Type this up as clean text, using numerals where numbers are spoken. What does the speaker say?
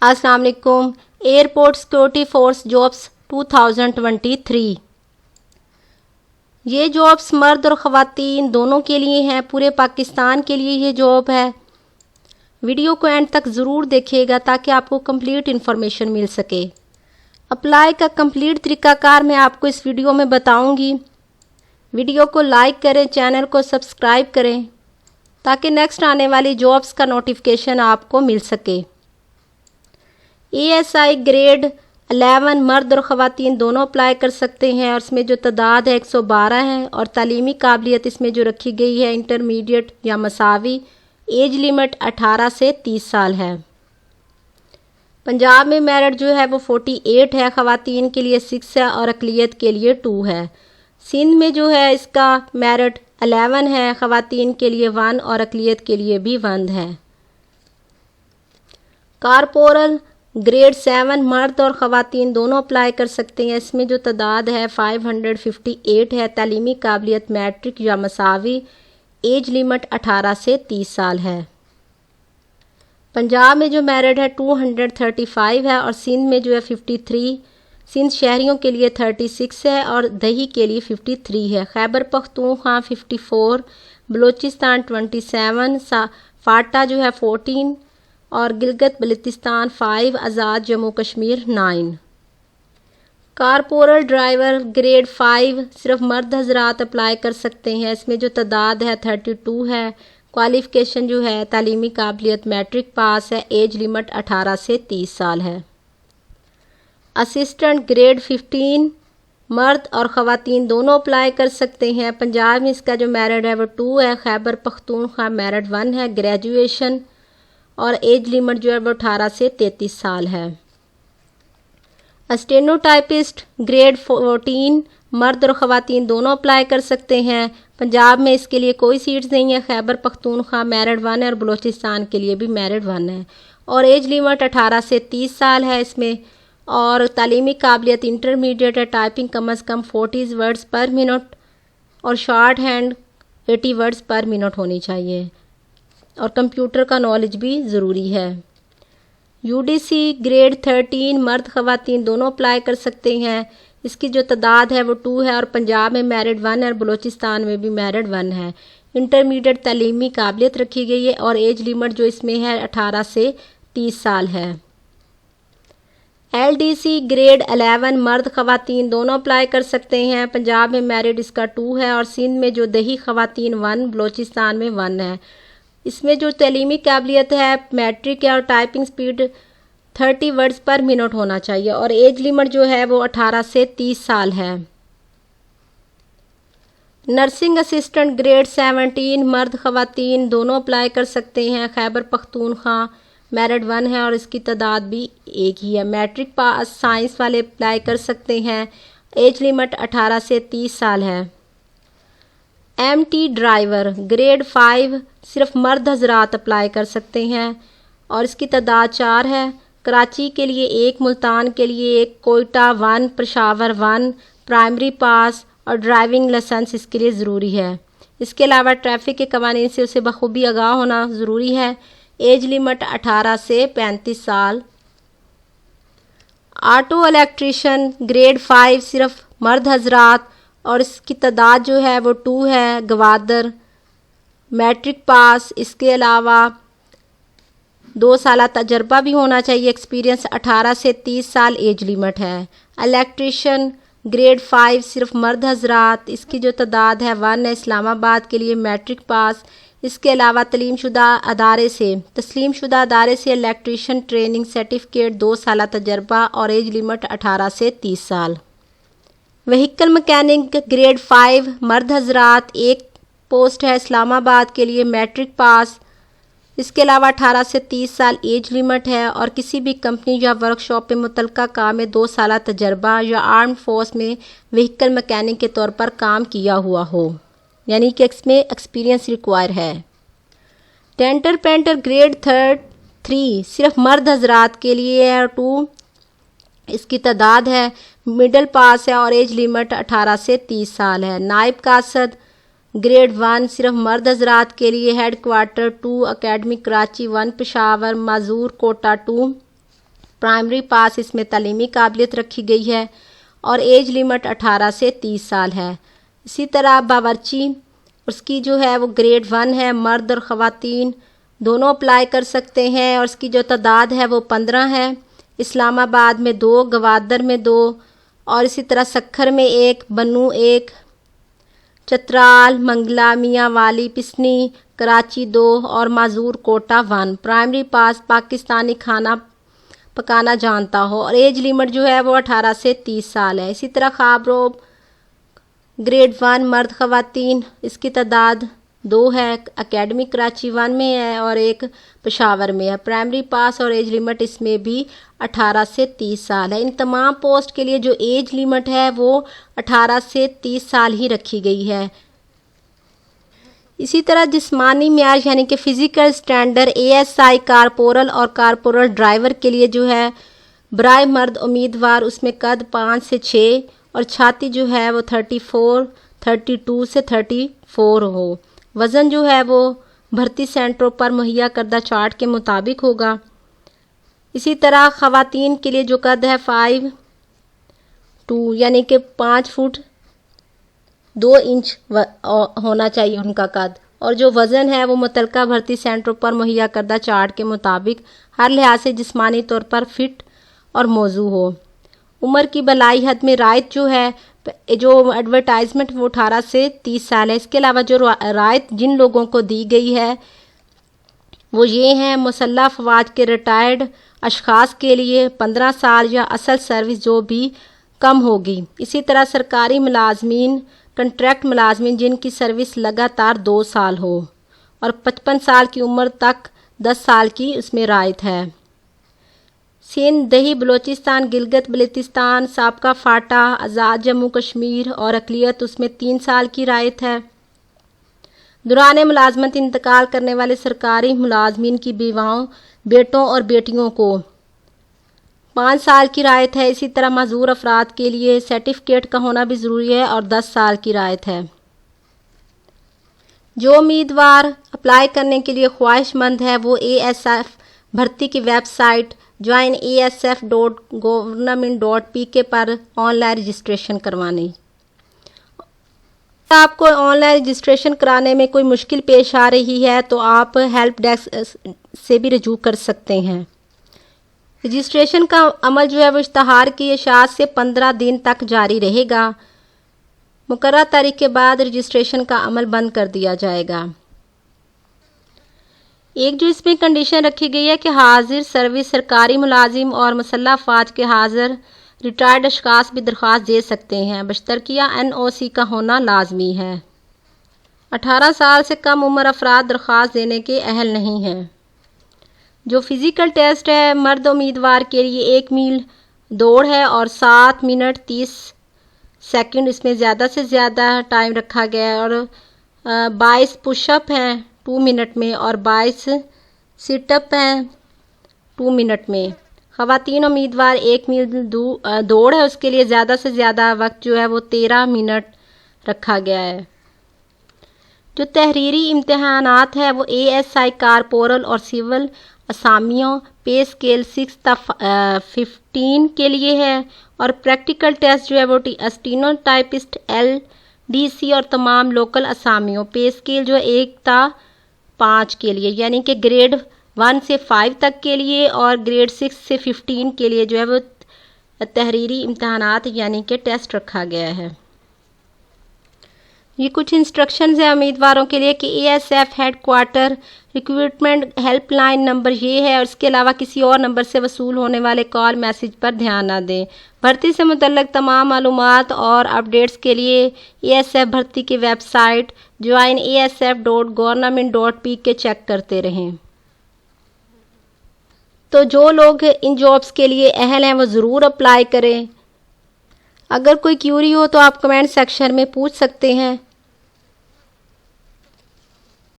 السلام علیکم۔ Airport security force jobs 2023 یہ جابس مرد اور خواتین دونوں کے لیے ہیں، پورے پاکستان کے لیے یہ جاب ہے۔ ویڈیو کو اینڈ تک ضرور دیکھیے گا تاکہ آپ کو کمپلیٹ انفارمیشن مل سکے۔ اپلائی کا کمپلیٹ طریقہ کار میں آپ کو اس ویڈیو میں بتاؤں گی۔ ویڈیو کو لائک کریں، چینل کو سبسکرائب کریں تاکہ نیکسٹ آنے والی جابس کا نوٹیفیکیشن آپ کو مل سکے۔ ESI گریڈ 11 مرد اور خواتین دونوں اپلائی کر سکتے ہیں اور اس میں جو تعداد ہے 112 ہے، اور تعلیمی قابلیت اس میں جو رکھی گئی ہے انٹرمیڈیٹ یا مساوی، ایج لیمٹ 18 سے 30 سال ہے۔ پنجاب میں میرٹ جو ہے وہ 48 ہے، خواتین کے لیے 6 ہے اور اقلیت کے لیے 2 ہے۔ سندھ میں جو ہے اس کا میرٹ 11 ہے، خواتین کے لیے 1 اور اقلیت کے لیے بھی 1 ہے۔ کارپورل گریڈ 7 مرد اور خواتین دونوں اپلائی کر سکتے ہیں، اس میں جو تعداد ہے 558 ہے، تعلیمی قابلیت میٹرک یا مساوی، ایج لیمٹ 18 سے 30 سال ہے۔ پنجاب میں جو میرٹ ہے 235 ہے اور سندھ میں جو ہے 53، سندھ شہریوں کے لیے 36 ہے اور دہی کے لیے 53 ہے۔ خیبر پختونخوا 54، بلوچستان 27، فاٹا جو ہے 14 اور Gilgit Baltistan 5، Azad Jammu Kashmir 9۔ Corporal driver grade 5 صرف مرد حضرات اپلائی کر سکتے ہیں، اس میں جو تعداد ہے 32 ہے، کوالیفیکیشن جو ہے تعلیمی قابلیت میٹرک پاس ہے، ایج لیمٹ 18 سے 30 سال ہے۔ اسسٹنٹ گریڈ 15 مرد اور خواتین دونوں اپلائی کر سکتے ہیں، پنجاب میں اس کا جو میرٹ ہے وہ 2 ہے، خیبر پختونخوا میرٹ 1 ہے، گریجویشن اور ایج لیمٹ جو ہے وہ 18 سے 33 سال ہے۔ اسٹینوٹائپسٹ گریڈ 14 مرد اور خواتین دونوں اپلائی کر سکتے ہیں، پنجاب میں اس کے لیے کوئی سیٹس نہیں ہے، خیبر پختونخوا میرٹ 1 ہے اور بلوچستان کے لیے بھی میرٹ 1 ہے، اور ایج لیمٹ 18 سے 30 سال ہے اس میں، اور تعلیمی قابلیت انٹرمیڈیٹ ہے، ٹائپنگ کم از کم 40 ورڈز پر منٹ اور short hand 80 words per minute ہونی چاہیے، اور کمپیوٹر کا نالج بھی ضروری ہے۔ UDC گریڈ 13 مرد خواتین دونوں اپلائی کر سکتے ہیں، اس کی جو تعداد ہے وہ 2 ہے اور پنجاب میں میرٹ 1 ہے اور بلوچستان میں بھی میرٹ 1 ہے۔ انٹرمیڈیٹ تعلیمی قابلیت رکھی گئی ہے اور ایج لیمٹ جو اس میں ہے 18 سے 30 سال ہے۔ LDC گریڈ 11 مرد خواتین دونوں اپلائی کر سکتے ہیں، پنجاب میں میرٹ اس کا 2 ہے اور سندھ میں جو دہی خواتین 1، بلوچستان میں 1 ہے۔ اس میں جو تعلیمی قابلیت ہے میٹرک ہے اور typing speed 30 words per minute ہونا چاہیے، اور ایج لیمٹ جو ہے وہ 18 سے 30 سال ہے۔ نرسنگ اسسٹنٹ گریڈ 17 مرد خواتین دونوں اپلائی کر سکتے ہیں، خیبر پختونخوا میرٹ 1 ہے اور اس کی تعداد بھی ایک ہی ہے۔ میٹرک پاس سائنس والے اپلائی کر سکتے ہیں، ایج لیمٹ 18 سے 30 سال ہے۔ MT ڈرائیور گریڈ 5 صرف مرد حضرات اپلائی کر سکتے ہیں اور اس کی تعداد 4 ہے، کراچی کے لیے 1، ملتان کے لیے 1، کوئٹہ 1، پشاور 1، پرائمری پاس اور ڈرائیونگ لائسنس اس کے لیے ضروری ہے۔ اس کے علاوہ ٹریفک کے قوانین سے اسے بخوبی آگاہ ہونا ضروری ہے، ایج لیمٹ 18 سے 35 سال۔ آٹو الیکٹریشین گریڈ 5 صرف مرد حضرات اور اس کی تعداد جو ہے وہ 2 ہے، گوادر، میٹرک پاس، اس کے علاوہ 2 سالہ تجربہ بھی ہونا چاہیے، ایکسپیرینس، 18 سے 30 سال ایج لیمٹ ہے۔ الیکٹریشین گریڈ 5 صرف مرد حضرات، اس کی جو تعداد ہے 1 ہے، اسلام آباد کے لیے میٹرک پاس، اس کے علاوہ تسلیم شدہ ادارے سے الیکٹریشین ٹریننگ سرٹیفکیٹ، 2 سالہ تجربہ اور ایج لیمٹ 18 سے 30 سال۔ وہیکل مکینک گریڈ 5 مرد حضرات، 1 پوسٹ ہے، اسلام آباد کے لیے میٹرک پاس، اس کے علاوہ 18 سے 30 سال ایج لیمٹ ہے، اور کسی بھی کمپنی یا ورک شاپ میں متعلقہ کام میں 2 سالہ تجربہ یا آرمڈ فورس میں وہیکل مکینک کے طور پر کام کیا ہوا ہو، یعنی کہ اس میں ایکسپیرینس ریکوائر ہے۔ ڈینٹل پینٹر گریڈ 3 صرف مرد حضرات کے لیے ہے اور 2 اس کی تعداد ہے، مڈل پاس ہے اور ایج لیمٹ 18 سے 30 سال ہے۔ نائب قاصد گریڈ 1 صرف مرد حضرات کے لیے، headquarter 2 academy Karachi 1، Peshawar, معذور کوٹہ 2، پرائمری پاس اس میں تعلیمی قابلیت رکھی گئی ہے اور ایج لیمٹ 18 سے 30 سال ہے۔ اسی طرح باورچی اس کی جو ہے وہ گریڈ 1 ہے، مرد اور خواتین دونوں اپلائی کر سکتے ہیں اور اس کی جو تعداد ہے وہ 15 ہے۔ اسلام آباد میں 2، گوادر میں 2 اور اسی طرح سکھر میں 1، بنو 1، چترال، منگلا، میاں والی، پسنی، کراچی 2 اور معذور کوٹا 1 پرائمری پاس پاکستانی کھانا پکانا جانتا ہو اور ایج لیمٹ جو ہے وہ 18 سے 30 سال ہے۔ اسی طرح خابروب گریڈ 1 مرد خواتین اس کی تعداد 2 ہے، اکیڈمی کراچی 1 میں ہے اور 1 پشاور میں ہے۔ پرائمری پاس اور ایج لیمٹ اس میں بھی 18 سے 30 سال ہے۔ ان تمام پوسٹ کے لیے جو ایج لیمٹ ہے وہ 18 سے 30 سال ہی رکھی گئی ہے۔ اسی طرح جسمانی معیار یعنی کہ فزیکل سٹینڈرڈ ASI کارپورل اور کارپورل ڈرائیور کے لیے جو ہے برائے مرد امیدوار اس میں قد 5 سے 6 اور چھاتی جو ہے وہ 32 سے 34 ہو۔ وزن جو ہے وہ بھرتی سینٹروں پر مہیا کردہ چارٹ کے مطابق ہوگا۔ اسی طرح خواتین کے لیے جو قد ہے 5'2" یعنی کہ 5 فٹ 2 انچ ہونا چاہیے ان کا قد، اور جو وزن ہے وہ متعلقہ بھرتی سینٹروں پر مہیا کردہ چارٹ کے مطابق ہر لحاظ سے جسمانی طور پر فٹ اور موزوں ہو۔ عمر کی بالائی حد میں رعایت جو ہے جو ایڈورٹائزمنٹ وہ 18 سے 30 سال ہے۔ اس کے علاوہ جو رعایت جن لوگوں کو دی گئی ہے وہ یہ ہیں: مسلح افواج کے ریٹائرڈ اشخاص کے لیے 15 سال یا اصل سروس جو بھی کم ہوگی۔ اسی طرح سرکاری ملازمین، کنٹریکٹ ملازمین جن کی سروس لگاتار 2 سال ہو اور 55 سال کی عمر تک 10 سال کی اس میں رعایت ہے۔ سندھ، دیہی بلوچستان، گلگت بلتستان، سابقہ فاٹا، آزاد جموں کشمیر اور اقلیت اس میں 3 سال کی رعایت ہے۔ دوران ملازمت انتقال کرنے والے سرکاری ملازمین کی بیواؤں، بیٹوں اور بیٹیوں کو 5 سال کی رعایت ہے۔ اسی طرح معذور افراد کے لیے سرٹیفکیٹ کا ہونا بھی ضروری ہے اور 10 سال کی رعایت ہے۔ جو امیدوار اپلائی کرنے کے لیے خواہش مند ہے وہ ASF بھرتی کی ویب سائٹ joinasf.government.pk پر آن لائن رجسٹریشن کروانے۔ آپ کو آن لائن رجسٹریشن کرانے میں کوئی مشکل پیش آ رہی ہے تو آپ ہیلپ ڈیسک سے بھی رجوع کر سکتے ہیں۔ رجسٹریشن کا عمل جو ہے وہ اشتہار کی اشاعت سے 15 دن تک جاری رہے گا۔ مقررہ تاریخ کے بعد رجسٹریشن کا عمل بند کر دیا جائے گا۔ ایک جو اس میں کنڈیشن رکھی گئی ہے کہ حاضر سروس سرکاری ملازم اور مسلح افواج کے حاضر ریٹائرڈ اشخاص بھی درخواست دے سکتے ہیں، بشترکیہ NOC کا ہونا لازمی ہے۔ 18 سال سے کم عمر افراد درخواست دینے کے اہل نہیں ہیں۔ جو فزیکل ٹیسٹ ہے مرد امیدوار کے لیے 1 میل دوڑ ہے اور 7 منٹ 30 سیکنڈ اس میں زیادہ سے زیادہ ٹائم رکھا گیا ہے اور 22 پش اپ ہیں 2 منٹ میں اور 22 سٹ اپ ہیں 2 منٹ میں۔ خواتین امیدوار 1 میل دوڑ ہے اس کے لیے زیادہ سے زیادہ وقت جو ہے وہ 13 منٹ رکھا گیا ہے۔ جو تحریری امتحانات ہے وہ ASI کارپورل اور سول اسامیوں پے اسکیل 6 تا 15 کے لیے ہے اور پریکٹیکل ٹیسٹ جو ہے وہ اسٹینو ٹائپسٹ LDC اور تمام لوکل اسامیوں پے اسکیل جو 1 تا 5 کے لیے یعنی کہ گریڈ 1 سے 5 تک کے لیے اور گریڈ 6 سے 15 کے لیے جو ہے وہ تحریری امتحانات یعنی کہ ٹیسٹ رکھا گیا ہے۔ یہ کچھ انسٹرکشنز ہیں امیدواروں کے لیے کہ ASF headquarter recruitment helpline number یہ ہے اور اس کے علاوہ کسی اور نمبر سے وصول ہونے والے کال میسج پر دھیان نہ دیں۔ بھرتی سے متعلق تمام معلومات اور اپڈیٹس کے لیے ASF بھرتی کی ویب سائٹ joinasf.government.pk چیک کرتے رہیں۔ تو جو لوگ ان جابس کے لیے اہل ہیں وہ ضرور اپلائی کریں۔ اگر کوئی کیوری ہو تو آپ کمنٹ سیکشن میں پوچھ سکتے ہیں۔